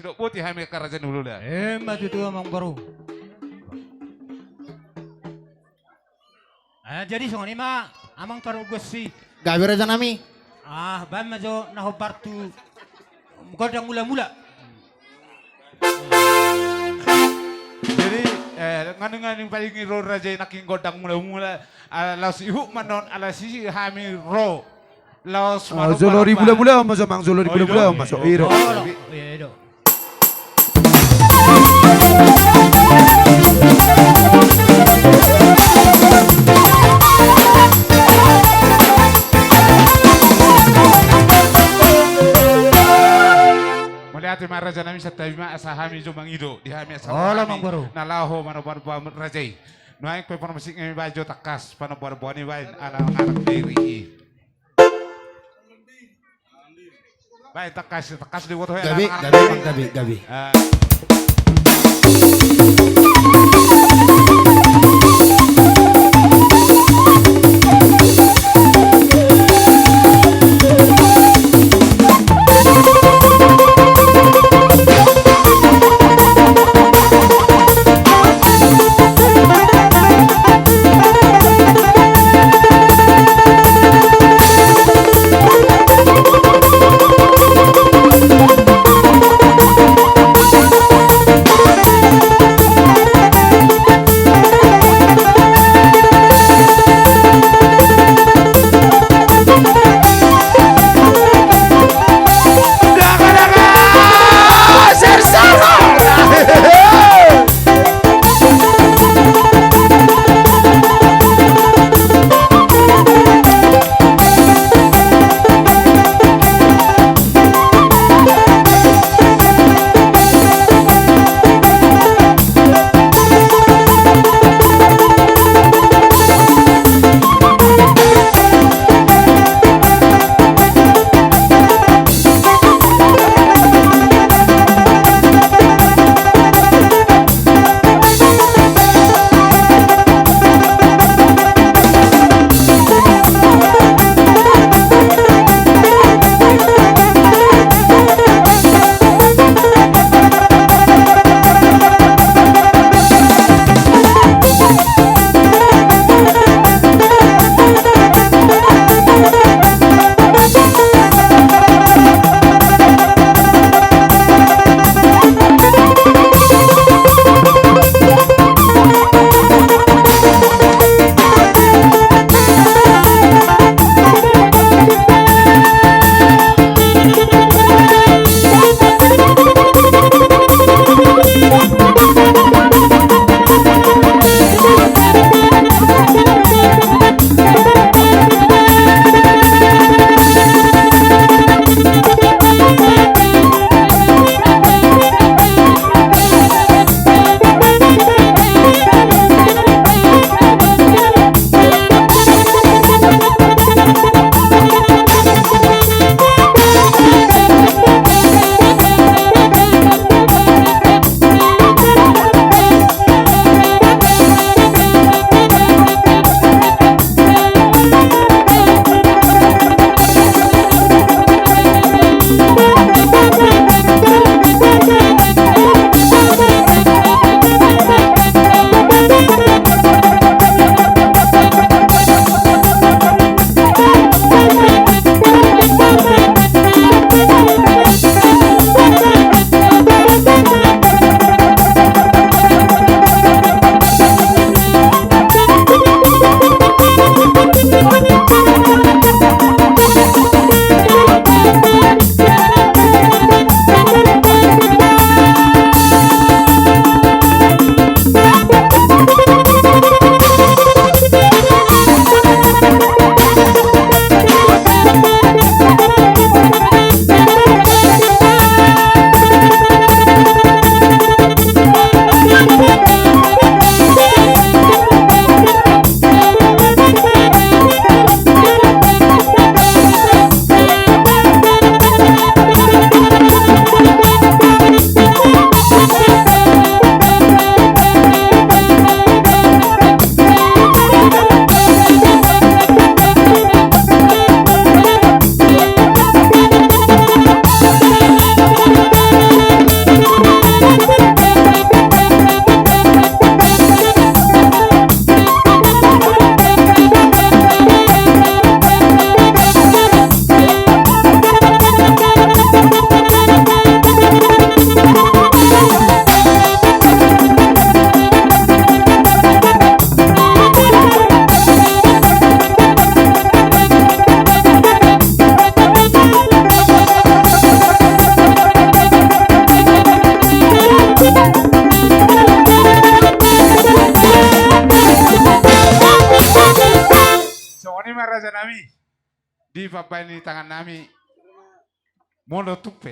Cidok putih hamil kerajaan dulu dah. Maju tuh Amang Baru. Jadi soalnya mah Amang taruh gue sih. Gabi raja nami. Ban majo nahobartu. Godang mula-mula. Jadi nganu paling ro raja naking godang mula-mula alas ihuk manon alas sisi hamil ro. Laos Zolori bula-bula masuk mang zolori bula-bula masuk iro. Iya, itu. Melihat raja nami satayma asahami jo mangido di hami asahami. Oh, Mang Baru. Nalaho manobar raja. Naik pe masing ngemi bajo takas panobar boni bain ala ngarak diri. Baik takas di woto Gabi. di papai ni tangan nami mono tupe